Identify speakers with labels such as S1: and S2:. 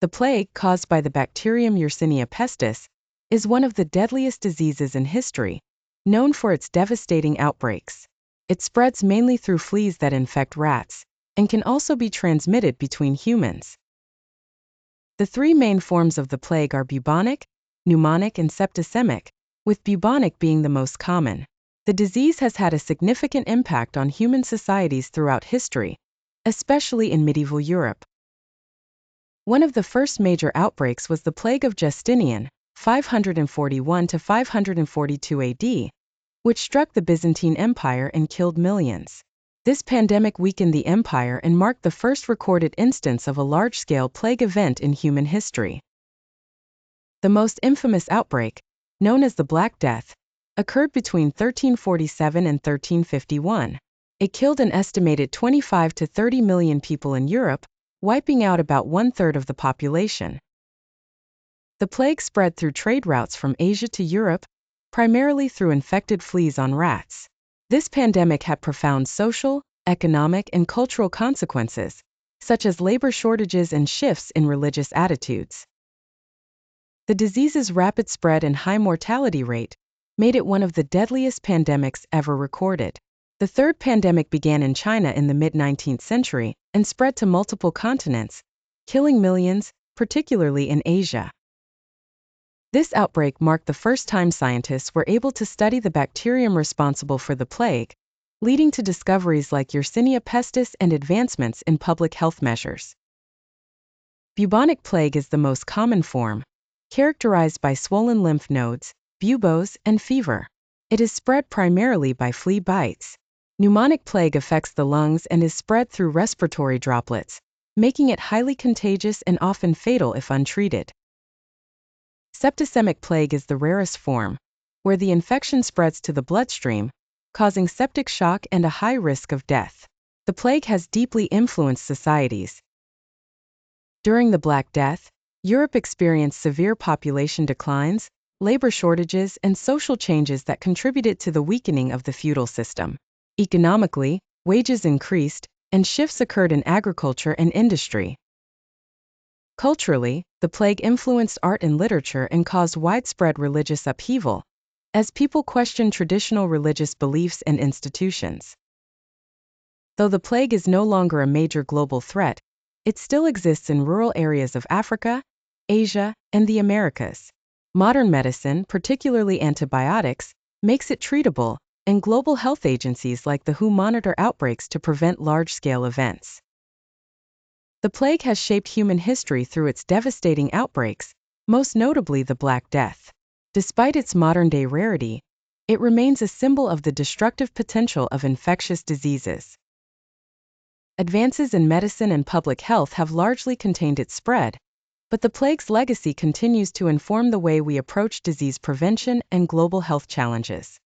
S1: The plague, caused by the bacterium Yersinia pestis, is one of the deadliest diseases in history, known for its devastating outbreaks. It spreads mainly through fleas that infect rats, and can also be transmitted between humans. The three main forms of the plague are bubonic, pneumonic, and septicemic, with bubonic being the most common. The disease has had a significant impact on human societies throughout history, especially in medieval Europe. One of the first major outbreaks was the plague of Justinian, 541 to 542 AD, which struck the Byzantine Empire and killed millions. This pandemic weakened the empire and marked the first recorded instance of a large-scale plague event in human history. The most infamous outbreak, known as the Black Death, occurred between 1347 and 1351. It killed an estimated 25 to 30 million people in Europe, wiping out about one-third of the population. The plague spread through trade routes from Asia to Europe, primarily through infected fleas on rats. This pandemic had profound social, economic, and cultural consequences, such as labor shortages and shifts in religious attitudes. The disease's rapid spread and high mortality rate made it one of the deadliest pandemics ever recorded. The third pandemic began in China in the mid-19th century and spread to multiple continents, killing millions, particularly in Asia. This outbreak marked the first time scientists were able to study the bacterium responsible for the plague, leading to discoveries like Yersinia pestis and advancements in public health measures. Bubonic plague is the most common form, characterized by swollen lymph nodes, buboes, and fever. It is spread primarily by flea bites. Pneumonic plague affects the lungs and is spread through respiratory droplets, making it highly contagious and often fatal if untreated. Septicemic plague is the rarest form, where the infection spreads to the bloodstream, causing septic shock and a high risk of death. The plague has deeply influenced societies. During the Black Death, Europe experienced severe population declines, labor shortages, and social changes that contributed to the weakening of the feudal system. Economically, wages increased, and shifts occurred in agriculture and industry. Culturally, the plague influenced art and literature and caused widespread religious upheaval, as people questioned traditional religious beliefs and institutions. Though the plague is no longer a major global threat, it still exists in rural areas of Africa, Asia, and the Americas. Modern medicine, particularly antibiotics, makes it treatable, and global health agencies like the WHO monitor outbreaks to prevent large-scale events. The plague has shaped human history through its devastating outbreaks, most notably the Black Death. Despite its modern-day rarity, it remains a symbol of the destructive potential of infectious diseases. Advances in medicine and public health have largely contained its spread, but the plague's legacy continues to inform the way we approach disease prevention and global health challenges.